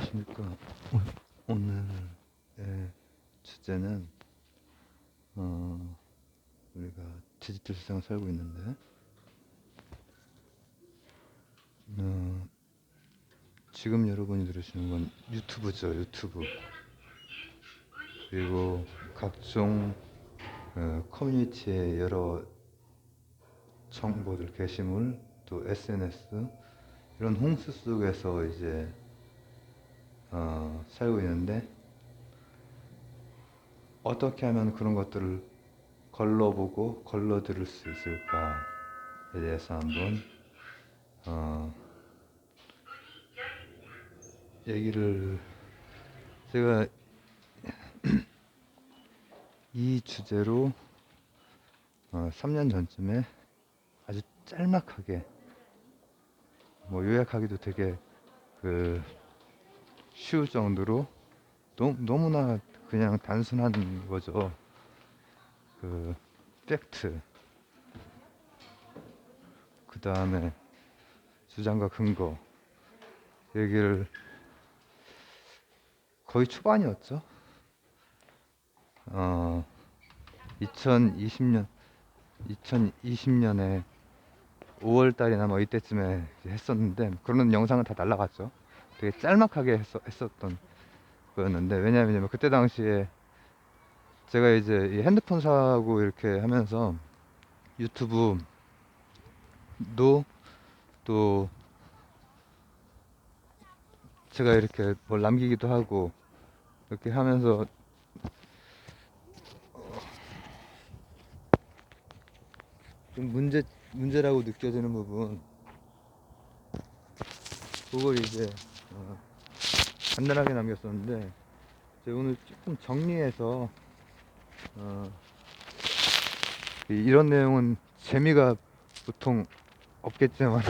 안녕하십니까. 오늘의 주제는 우리가 디지털 세상을 살고 있는데 지금 여러분이 들으시는 건 유튜브죠. 유튜브. 그리고 각종 커뮤니티의 여러 정보들, 게시물, 또 SNS 이런 홍수 속에서 이제 살고 있는데, 어떻게 하면 그런 것들을 걸러보고 걸러들을 수 있을까에 대해서 한번 얘기를, 제가 이 주제로 3년 전쯤에 아주 짤막하게, 뭐 요약하기도 되게 쉬울 정도로 너무나 그냥 단순한 거죠. 팩트, 그 다음에 주장과 근거 얘기를, 거의 초반이었죠. 2020년에 5월달이나 뭐 이때쯤에 했었는데, 그런 영상은 다 날라갔죠. 되게 짤막하게 했었던 거였는데, 왜냐하면 그때 당시에 제가 이제 이 핸드폰 사고 이렇게 하면서 유튜브도 또 제가 이렇게 뭘 남기기도 하고 이렇게 하면서 좀 문제라고 느껴지는 부분, 그걸 이제 간단하게 남겼었는데, 제가 오늘 조금 정리해서 이런 내용은 재미가 보통 없겠지만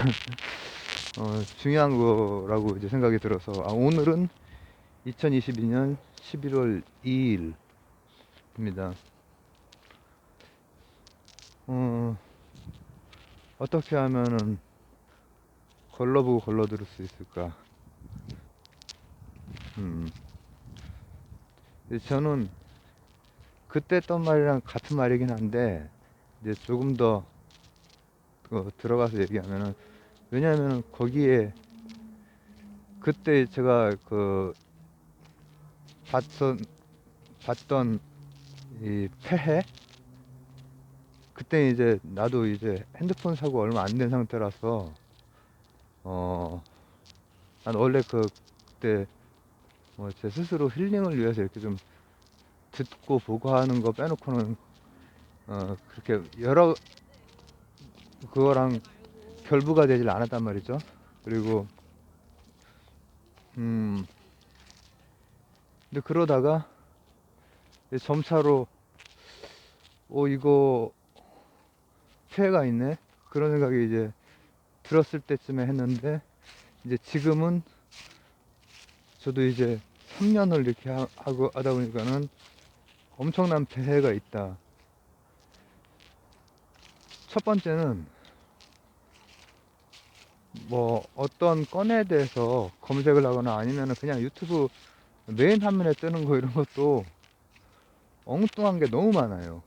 중요한 거라고 이제 생각이 들어서, 오늘은 2022년 11월 2일입니다. 어떻게 하면은 걸러보고 걸러들을 수 있을까? 저는 그때 했던 말이랑 같은 말이긴 한데, 이제 조금 더 들어가서 얘기하면은, 왜냐하면 거기에 그때 제가 봤던 이 폐해, 그때 이제 나도 이제 핸드폰 사고 얼마 안 된 상태라서 난 원래 그때 뭐 제 스스로 힐링을 위해서 이렇게 좀 듣고 보고 하는 거 빼놓고는 그렇게 여러 그거랑 결부가 되질 않았단 말이죠. 그리고 근데 그러다가 점차로 이거 피해가 있네, 그런 생각이 이제 들었을 때쯤에 했는데, 이제 지금은 저도 이제 3년을 이렇게 하고 하다 보니까는 엄청난 폐해가 있다. 첫 번째는 뭐 어떤 건에 대해서 검색을 하거나 아니면 그냥 유튜브 메인 화면에 뜨는 거, 이런 것도 엉뚱한 게 너무 많아요.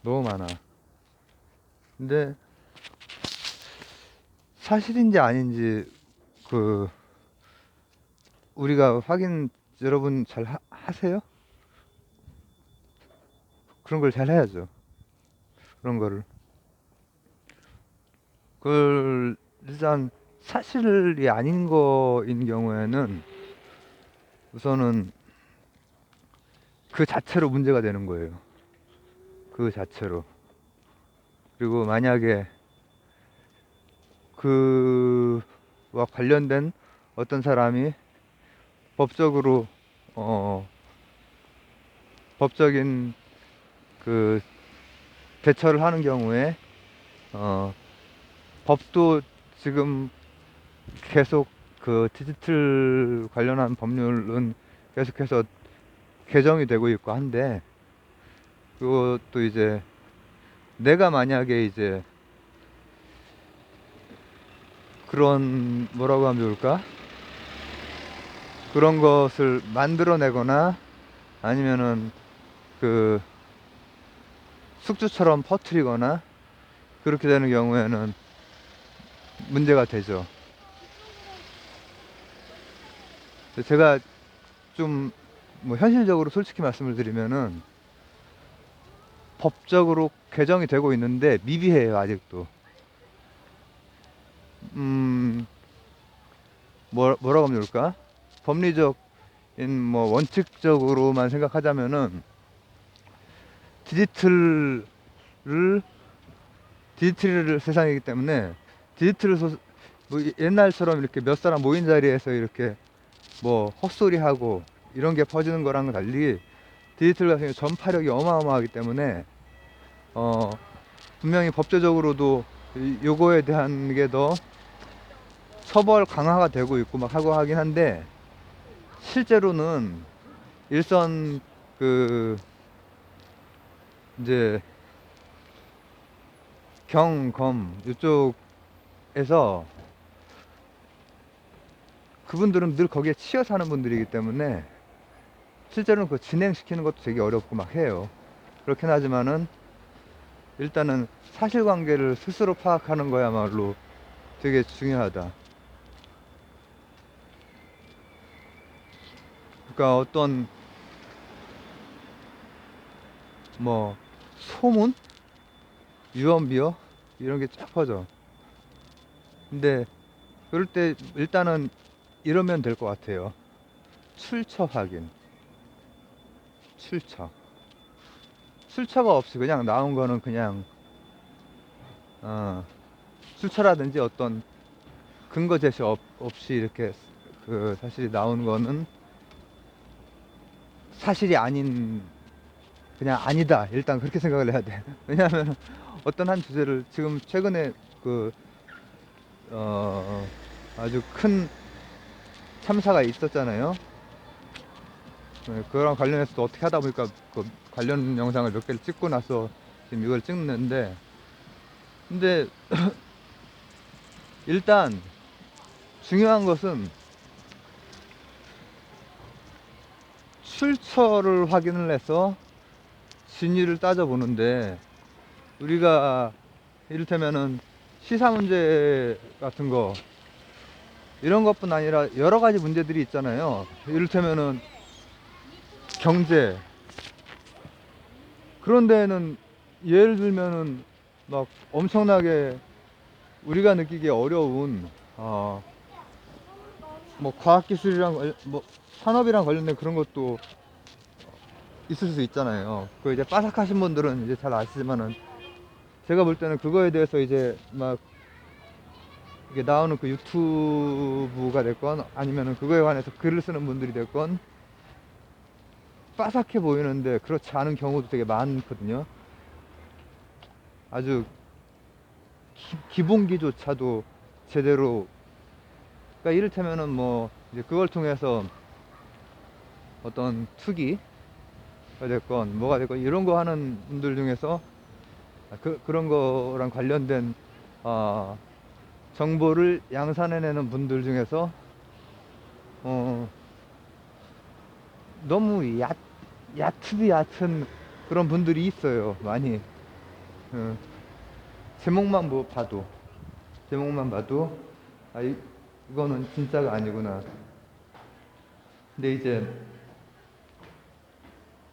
너무 많아. 근데 사실인지 아닌지 우리가 확인, 여러분 잘 하세요? 그런 걸 잘 해야죠. 그런 거를. 일단 사실이 아닌 거인 경우에는 우선은 그 자체로 문제가 되는 거예요. 그 자체로. 그리고 만약에 그와 관련된 어떤 사람이 법적으로 법적인 대처를 하는 경우에 법도 지금 계속 디지털 관련한 법률은 계속해서 개정이 되고 있고 한데, 그것도 이제 내가 만약에 이제 그런, 뭐라고 하면 좋을까? 그런 것을 만들어내거나 아니면은 그 숙주처럼 퍼뜨리거나 그렇게 되는 경우에는 문제가 되죠. 제가 좀 뭐 현실적으로 솔직히 말씀을 드리면은 법적으로 개정이 되고 있는데 미비해요 아직도. 음 뭐라고 하면 좋을까? 법리적인 뭐 원칙적으로만 생각하자면은 디지털을 디지털 세상이기 때문에 디지털 뭐 옛날처럼 이렇게 몇 사람 모인 자리에서 이렇게 뭐 헛소리하고 이런 게 퍼지는 거랑은 달리 디지털 같은 경우 전파력이 어마어마하기 때문에 어 분명히 법제적으로도 요거에 대한 게 더 처벌 강화가 되고 있고 막 하고 하긴 한데 실제로는 일선 그 이제 경검 이쪽에서 그분들은 늘 거기에 치여 사는 분들이기 때문에 실제로는 그 진행시키는 것도 되게 어렵고 막 해요. 그렇긴 하지만은 일단은 사실관계를 스스로 파악하는 거야말로 되게 중요하다. 그러니까 어떤 뭐 소문, 유언비어 이런 게 쫙 퍼져. 근데 그럴 때 일단은 이러면 될 것 같아요. 출처 확인. 출처. 출처가 없이 그냥 나온 거는 그냥 어, 출처라든지 어떤 근거 제시 없이 이렇게 그 사실이 나온 거는 사실이 아닌 그냥 아니다 일단 그렇게 생각을 해야 돼. 왜냐하면 어떤 한 주제를 지금 최근에 그 아주 큰 참사가 있었잖아요. 네, 그거랑 관련해서 또 어떻게 하다 보니까 그 관련 영상을 몇 개를 찍고 나서 지금 이걸 찍는데 근데 일단 중요한 것은 출처를 확인을 해서 진위를 따져보는데 우리가 이를테면은 시사 문제 같은 거 이런 것뿐 아니라 여러 가지 문제들이 있잖아요. 이를테면은 경제 그런 데에는 예를 들면은 막 엄청나게 우리가 느끼기 어려운 뭐 과학기술이랑 뭐 산업이랑 관련된 그런 것도 있을 수 있잖아요. 그 이제 빠삭하신 분들은 이제 잘 아시지만은 제가 볼 때는 그거에 대해서 이제 막 이게 나오는 그 유튜브가 됐건 아니면은 그거에 관해서 글을 쓰는 분들이 됐건 빠삭해 보이는데 그렇지 않은 경우도 되게 많거든요. 아주 기본기조차도 제대로 그러니까 이를테면은 뭐 이제 그걸 통해서 어떤 투기가 됐건 뭐가 됐건 이런 거 하는 분들 중에서 그런 거랑 관련된 어, 정보를 양산해내는 분들 중에서 어, 너무 얕으디 얕은 그런 분들이 있어요 많이. 어, 제목만 뭐 봐도 제목만 봐도 이거는 진짜가 아니구나. 근데 이제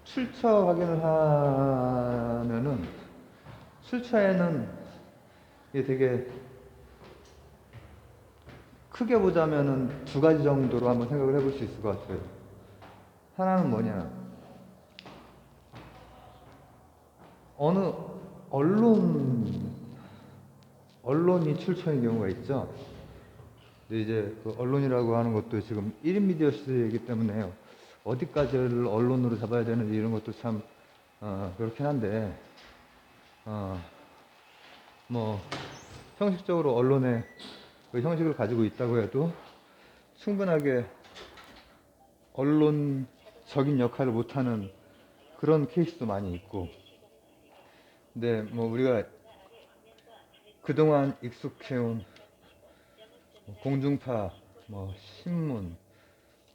출처 확인을 하면은 출처에는 이게 되게 크게 보자면은 두 가지 정도로 한번 생각을 해볼 수 있을 것 같아요. 하나는 뭐냐, 어느 언론 언론이 출처인 경우가 있죠. 근데 이제 그 언론이라고 하는 것도 지금 1인 미디어 시대이기 때문에 어디까지를 언론으로 잡아야 되는지 이런 것도 참 그렇긴 한데 뭐 형식적으로 언론의 그 형식을 가지고 있다고 해도 충분하게 언론적인 역할을 못하는 그런 케이스도 많이 있고. 근데 뭐 우리가 그동안 익숙해온 공중파, 뭐 신문,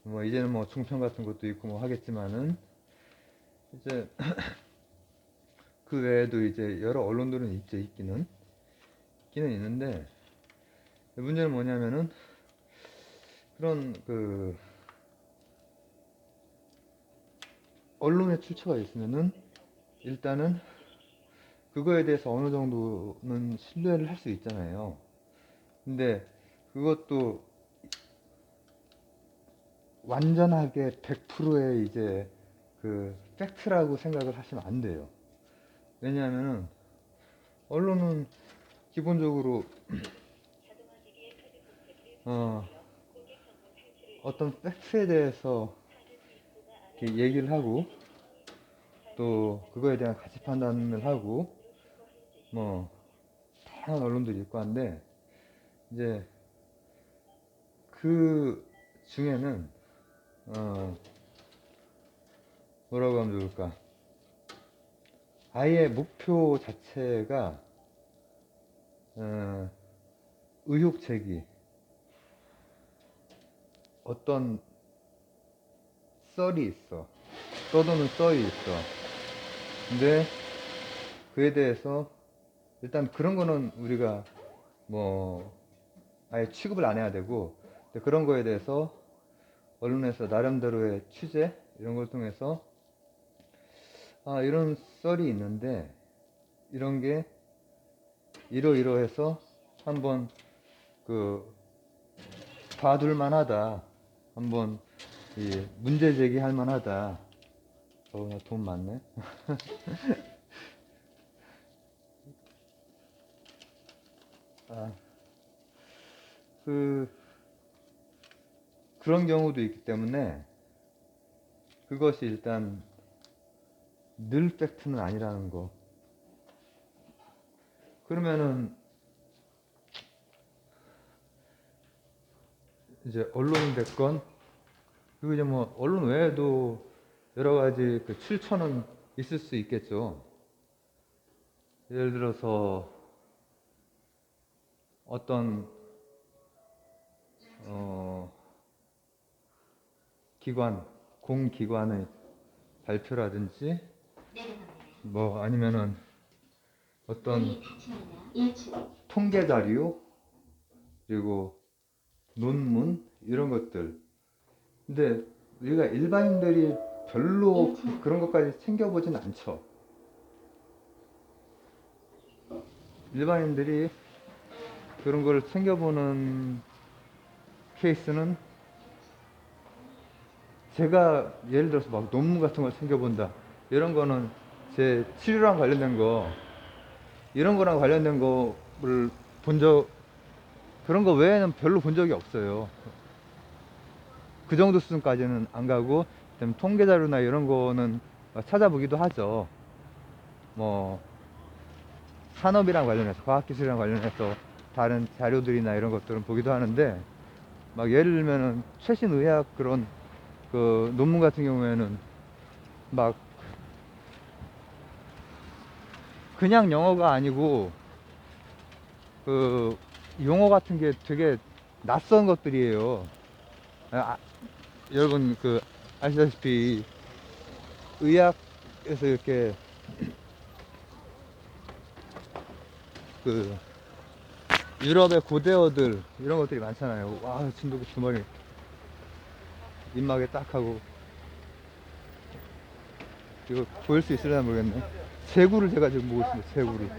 뭐 이제는 뭐 종편 같은 것도 있고 뭐 하겠지만은 이제 그 외에도 이제 여러 언론들은 있기는 있는데, 문제는 뭐냐면은 그런 그 언론의 출처가 있으면은 일단은 그거에 대해서 어느 정도는 신뢰를 할 수 있잖아요. 근데 그것도 완전하게 100%의 이제 그 팩트라고 생각을 하시면 안 돼요. 왜냐하면은 언론은 기본적으로 어떤 팩트에 대해서 이렇게 얘기를 하고, 또 그거에 대한 가치 판단을 하고, 뭐 다양한 언론들이 있고 한데, 이제 그 중에는 뭐라고 하면 좋을까, 아예 목표 자체가 의혹 제기, 어떤 썰이 있어, 떠도는 썰이 있어. 근데 그에 대해서 일단 그런 거는 우리가 뭐 아예 취급을 안 해야 되고, 근데 그런 거에 대해서 언론에서 나름대로의 취재 이런 걸 통해서 이런 썰이 있는데 이런 게 이러이러해서 한번 그 봐둘 만하다, 한번 이 문제 제기할 만하다. 나 돈 많네. 그런 경우도 있기 때문에 그것이 일단 늘 팩트는 아니라는 거. 그러면은 이제 언론이 됐건, 그리고 이제 뭐 언론 외에도 여러 가지 그 출처는 있을 수 있겠죠. 예를 들어서 어떤 기관, 공기관의 발표라든지, 뭐 아니면은 어떤 통계 자료, 그리고 논문 이런 것들. 근데 우리가 일반인들이 별로 그런 것까지 챙겨보진 않죠. 일반인들이 그런 걸 챙겨보는 케이스는, 제가 예를 들어서 막 논문 같은 걸 챙겨본다, 이런 거는 제 치료랑 관련된 거, 이런 거랑 관련된 거를 그런 거 외에는 별로 본 적이 없어요. 그 정도 수준까지는 안 가고, 통계 자료나 이런 거는 찾아보기도 하죠. 뭐 산업이랑 관련해서, 과학기술이랑 관련해서 다른 자료들이나 이런 것들은 보기도 하는데, 막 예를 들면은 최신 의학 그런 그 논문 같은 경우에는 막 그냥 영어가 아니고 그 용어 같은 게 되게 낯선 것들이에요. 여러분 아시다시피 의학에서 이렇게 그 유럽의 고대어들 이런 것들이 많잖아요. 와, 진돗개 두 마리 입막에 딱 하고. 이거 보일 수 있으려나 모르겠네. 제구를 제가 지금 보고 있습니다. 제구를.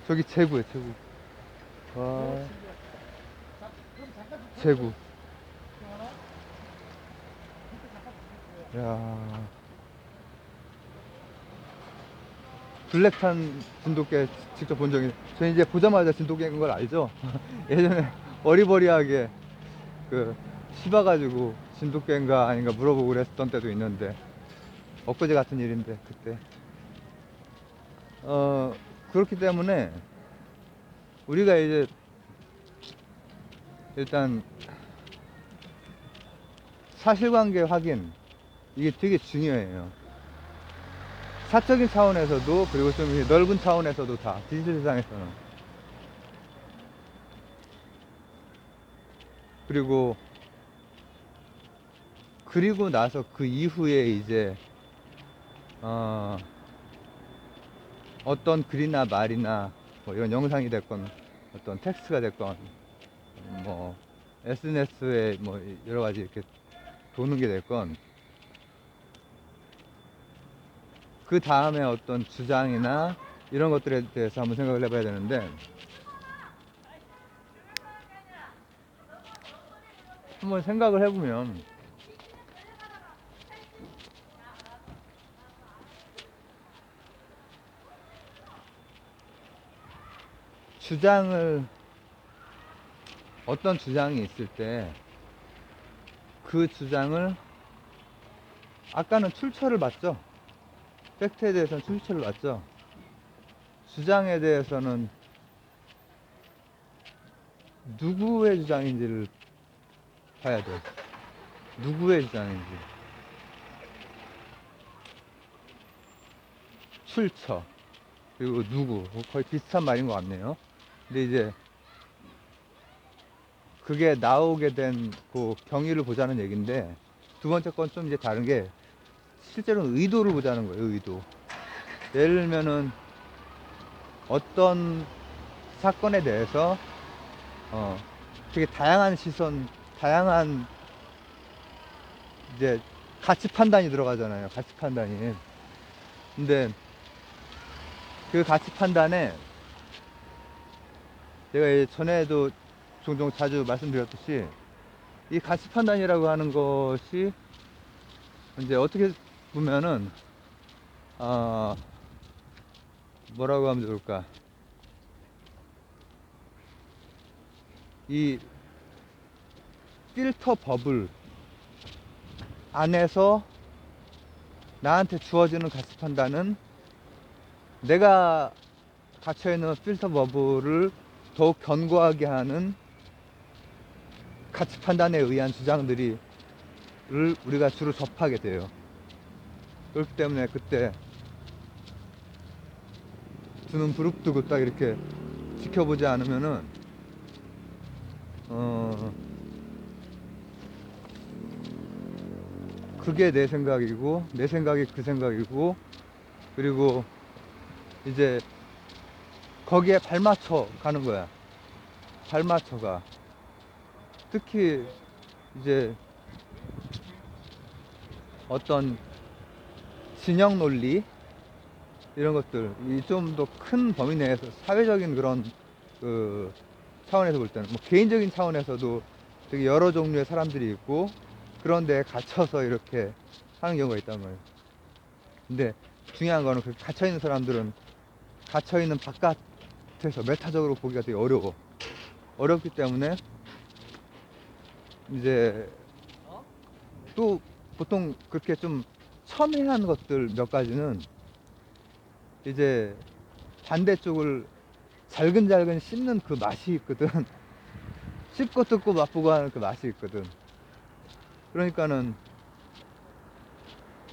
저기 제구예요, 제구. 와, 제구. 야, 블랙탄 진돗개 직접 본 적이, 저는 이제 보자마자 진돗개인 걸 알죠. 예전에 어리버리하게 씹어가지고 진돗개인가 아닌가 물어보고 그랬던 때도 있는데, 엊그제 같은 일인데 그때. 그렇기 때문에 우리가 이제 일단 사실관계 확인, 이게 되게 중요해요. 사적인 차원에서도, 그리고 좀 넓은 차원에서도, 다 디지털 세상에서는. 그리고 나서 그 이후에 이제 어떤 글이나 말이나 뭐 이런 영상이 됐건 어떤 텍스트가 됐건 뭐 SNS에 뭐 여러 가지 이렇게 도는 게 됐건 그 다음에 어떤 주장이나 이런 것들에 대해서 한번 생각을 해봐야 되는데, 한번 생각을 해보면 어떤 주장이 있을 때 그 주장을, 아까는 출처를 봤죠. 팩트에 대해서는 출처를 봤죠. 주장에 대해서는 누구의 주장인지를 봐야 돼. 누구의 주장인지. 출처, 그리고 누구. 거의 비슷한 말인 것 같네요. 근데 이제 그게 나오게 된 그 경위를 보자는 얘기인데, 두 번째 건 좀 이제 다른 게 실제로는 의도를 보자는 거예요. 의도. 예를 들면은 어떤 사건에 대해서 되게 다양한 시선, 다양한 이제 가치 판단이 들어가잖아요. 가치 판단이. 근데 그 가치 판단에 제가 전에도 종종 자주 말씀드렸듯이 이 가치 판단이라고 하는 것이 이제 어떻게 보면은 뭐라고 하면 좋을까? 이 필터 버블 안에서 나한테 주어지는 가치 판단은 내가 갇혀있는 필터 버블을 더욱 견고하게 하는 가치 판단에 의한 주장들을 우리가 주로 접하게 돼요. 그렇기 때문에 그때 두 눈 부릅뜨고 딱 이렇게 지켜보지 않으면은 그게 내 생각이고 내 생각이 그 생각이고, 그리고 이제 거기에 발맞춰 가는 거야. 발맞춰가. 특히 이제 어떤 진영 논리 이런 것들, 이 좀 더 큰 범위 내에서 사회적인 그런 그 차원에서 볼 때는, 뭐 개인적인 차원에서도 되게 여러 종류의 사람들이 있고 그런 데에 갇혀서 이렇게 하는 경우가 있단 말이에요. 근데 중요한 거는 그 갇혀있는 사람들은 갇혀있는 바깥에서 메타적으로 보기가 되게 어렵기 때문에 이제 또 보통 그렇게 좀 첨예한 것들 몇 가지는 이제 반대쪽을 잘근잘근 씹는 그 맛이 있거든. 씹고 뜯고 맛보고 하는 그 맛이 있거든. 그러니까는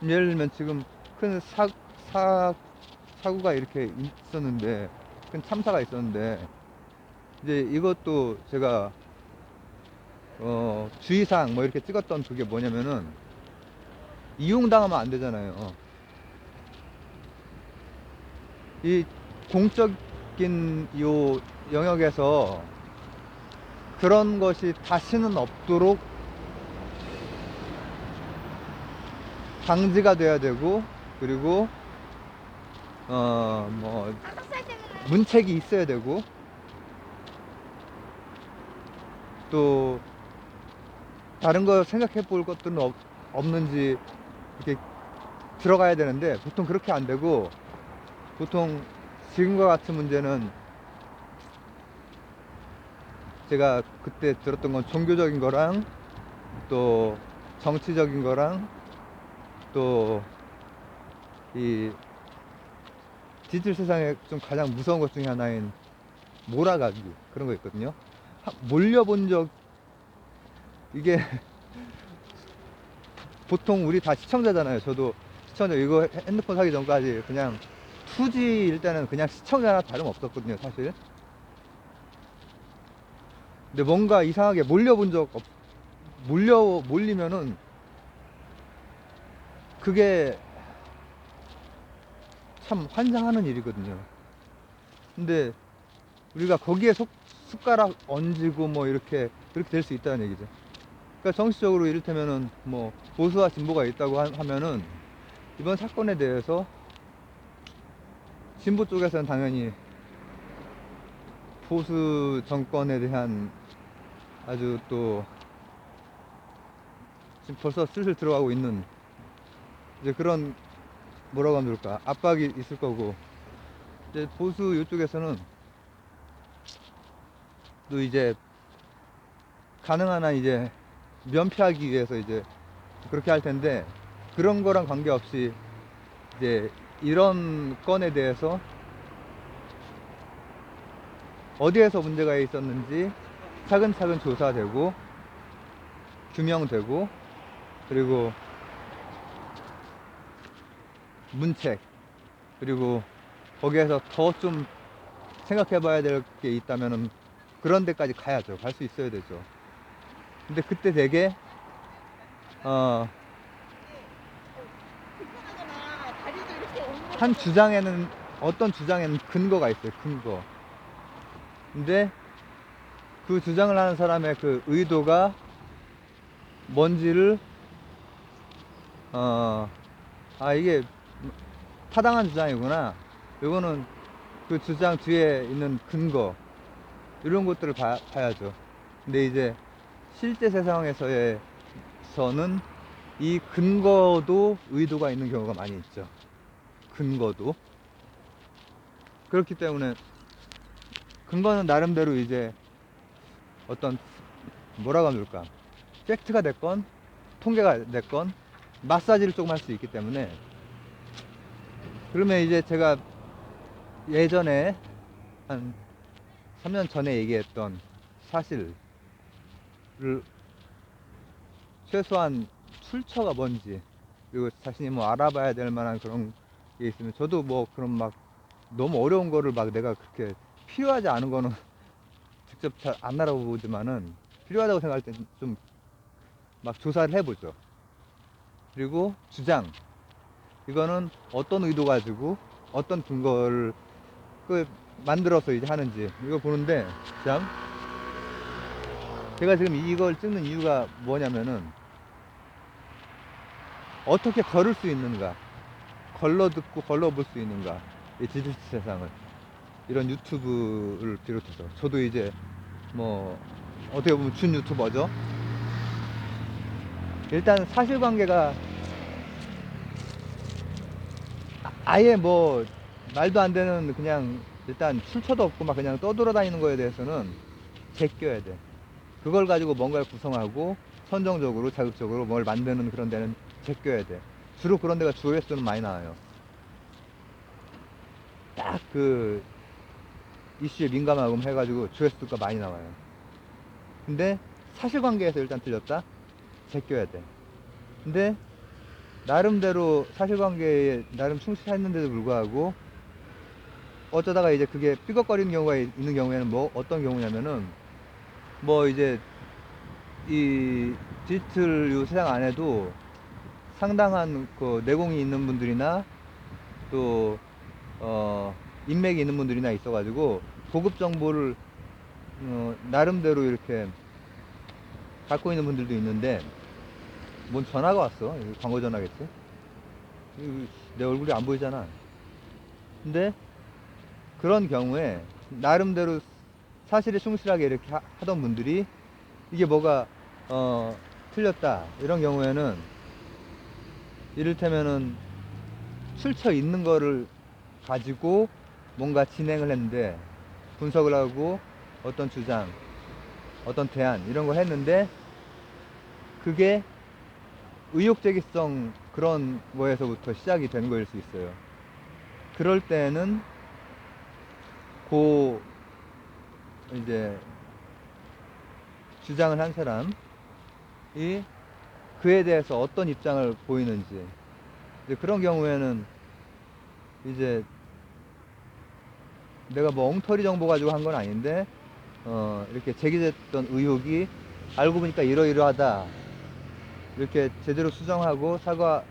예를 들면 지금 큰 사고가 이렇게 있었는데, 큰 참사가 있었는데, 이제 이것도 제가 주의사항 뭐 이렇게 찍었던 그게 뭐냐면은 이용당하면 안 되잖아요. 이 공적인 요 영역에서 그런 것이 다시는 없도록 방지가 돼야 되고, 그리고 뭐 문책이 있어야 되고, 또 다른 거 생각해 볼 것들은 없는지 이렇게 들어가야 되는데, 보통 그렇게 안 되고, 보통 지금과 같은 문제는 제가 그때 들었던 건 종교적인 거랑 또 정치적인 거랑 또 이 디지털 세상에 좀 가장 무서운 것 중에 하나인 몰아가기, 그런 거 있거든요. 몰려본 적, 이게 보통 우리 다 시청자잖아요. 저도 시청자, 이거 핸드폰 사기 전까지 그냥 2G일 때는 그냥 시청자나 다름없었거든요, 사실. 근데 뭔가 이상하게 몰리면은 그게 참 환장하는 일이거든요. 근데 우리가 거기에 숟가락 얹고 뭐 이렇게 그렇게 될 수 있다는 얘기죠. 그러니까 정치적으로 이를테면은 뭐 보수와 진보가 있다고 하면은 이번 사건에 대해서 진보 쪽에서는 당연히 보수 정권에 대한 아주 또 지금 벌써 슬슬 들어가고 있는 이제 그런 뭐라고 하면 좋을까 압박이 있을 거고, 이제 보수 이쪽에서는 또 이제 가능한 한 이제 면피하기 위해서 이제 그렇게 할 텐데, 그런 거랑 관계없이 이제 이런 건에 대해서 어디에서 문제가 있었는지 차근차근 조사되고 규명되고, 그리고 문책, 그리고 거기에서 더 좀 생각해 봐야 될 게 있다면은 그런 데까지 가야죠. 갈 수 있어야 되죠. 근데 그때 되게 어, 한 주장에는 어떤 주장에는 근거가 있어요. 근거. 근데 그 주장을 하는 사람의 그 의도가 뭔지를 이게 타당한 주장이구나, 이거는 그 주장 뒤에 있는 근거, 이런 것들을 봐야죠. 근데 이제 실제 세상에서의 서는 이 근거도 의도가 있는 경우가 많이 있죠. 근거도. 그렇기 때문에 근거는 나름대로 이제 어떤 뭐라고 하면 좋을까, 팩트가 됐건 통계가 됐건 마사지를 조금 할 수 있기 때문에, 그러면 이제 제가 예전에 한 3년 전에 얘기했던 사실을 최소한 출처가 뭔지, 그리고 자신이 뭐 알아봐야 될 만한 그런 게 있으면, 저도 뭐 그런 막 너무 어려운 거를 막 내가 그렇게 필요하지 않은 거는 직접 잘 안 알아보지만은 필요하다고 생각할 때 좀 막 조사를 해보죠. 그리고 주장, 이거는 어떤 의도 가지고 어떤 근거를 그 만들어서 이제 하는지 이거 보는데, 참 제가 지금 이걸 찍는 이유가 뭐냐면은 어떻게 걸을 수 있는가, 걸러 듣고 걸러 볼 수 있는가, 이 디지털 세상을, 이런 유튜브를 비롯해서 저도 이제 뭐 어떻게 보면 준 유튜버죠. 일단 사실관계가 아예 뭐 말도 안 되는, 그냥 일단 출처도 없고 막 그냥 떠돌아다니는 거에 대해서는 제껴야 돼. 그걸 가지고 뭔가를 구성하고 선정적으로 자극적으로 뭘 만드는 그런 데는 제껴야 돼. 주로 그런 데가 조회수는 많이 나와요. 딱 그 이슈에 민감하고 해가지고 조회수가 많이 나와요. 근데 사실관계에서 일단 틀렸다? 제껴야 돼. 근데 나름대로 사실관계에 나름 충실했는데도 불구하고 어쩌다가 이제 그게 삐걱거리는 경우가 있는 경우에는 뭐 어떤 경우냐면은, 뭐 이제 이 디지털 요 세상 안에도 상당한 그 내공이 있는 분들이나 또 인맥이 있는 분들이나 있어가지고 고급 정보를 나름대로 이렇게 갖고 있는 분들도 있는데, 뭔 전화가 왔어. 광고 전화겠지. 내 얼굴이 안 보이잖아. 근데 그런 경우에 나름대로 사실에 충실하게 이렇게 하던 분들이 이게 뭐가 틀렸다 이런 경우에는, 이를테면은 출처 있는 거를 가지고 뭔가 진행을 했는데, 분석을 하고 어떤 주장, 어떤 대안 이런 걸 했는데, 그게 의욕제기성 그런 거에서부터 시작이 되는 거일 수 있어요. 그럴 때는 그 이제 주장을 한 사람이 그에 대해서 어떤 입장을 보이는지, 이제 그런 경우에는 이제 내가 뭐 엉터리 정보 가지고 한 건 아닌데 이렇게 제기됐던 의혹이 알고 보니까 이러이러하다. 이렇게 제대로 수정하고 사과,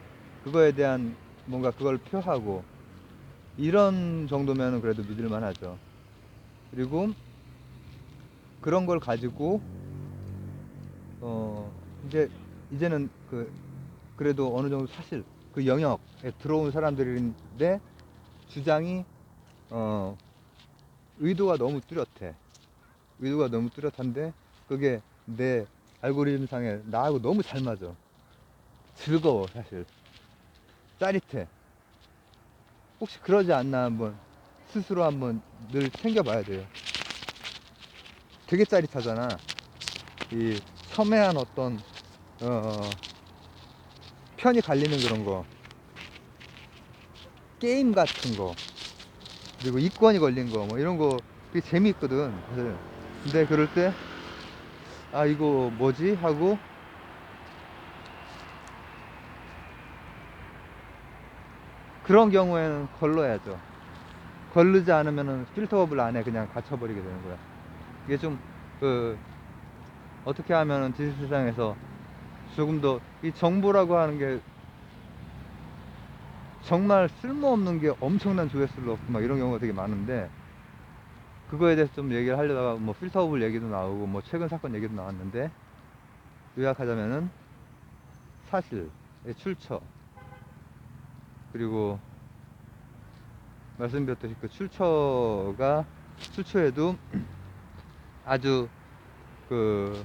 그거에 대한 뭔가 그걸 표하고, 이런 정도면은 그래도 믿을만 하죠. 그리고 그런 걸 가지고, 어, 이제, 이제는 그래도 어느 정도 사실 그 영역에 들어온 사람들인데 주장이, 어, 의도가 너무 뚜렷해. 의도가 너무 뚜렷한데 그게 내 알고리즘상에 나하고 너무 잘 맞아. 즐거워, 사실. 짜릿해. 혹시 그러지 않나 한번 스스로 한번 늘 챙겨봐야 돼요. 되게 짜릿하잖아. 이 첨예한 어떤 편이 갈리는 그런 거, 게임 같은 거, 그리고 이권이 걸린 거, 뭐 이런 거 되게 재미있거든, 사실. 근데 그럴 때, 아, 이거 뭐지? 하고, 그런 경우에는 걸러야죠. 걸르지 않으면은 필터업을 안에 그냥 갇혀버리게 되는 거야. 이게 좀, 그, 어떻게 하면은 디지털 세상에서 조금 더, 이 정보라고 하는 게 정말 쓸모없는 게 엄청난 조회수를 얻고 막 이런 경우가 되게 많은데, 그거에 대해서 좀 얘기를 하려다가 뭐 필터업을 얘기도 나오고 뭐 최근 사건 얘기도 나왔는데, 요약하자면은 사실의 출처, 그리고 말씀드렸듯이 그 출처에도 아주 그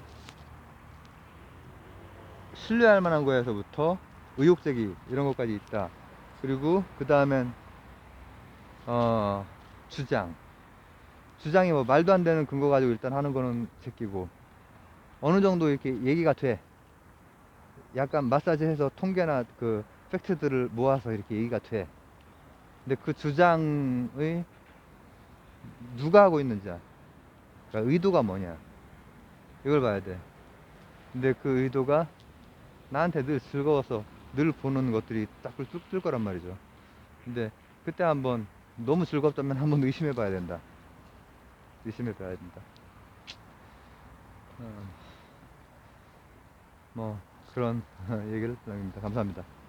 신뢰할 만한 거에서부터 의혹제기 이런 것까지 있다. 그리고 그 다음엔 어 주장 주장이 뭐 말도 안 되는 근거 가지고 일단 하는 거는 제끼고, 어느 정도 이렇게 얘기가 돼. 약간 마사지 해서 통계나 그 팩트들을 모아서 이렇게 얘기가 돼. 근데 그 주장의 누가 하고 있는지, 그러니까 의도가 뭐냐, 이걸 봐야 돼. 근데 그 의도가 나한테 늘 즐거워서 늘 보는 것들이 딱 뜰 거란 말이죠. 근데 그때 한번 너무 즐겁다면 한번 의심해 봐야 된다. 의심해 봐야 된다. 뭐 그런 얘기를 드립니다. 감사합니다.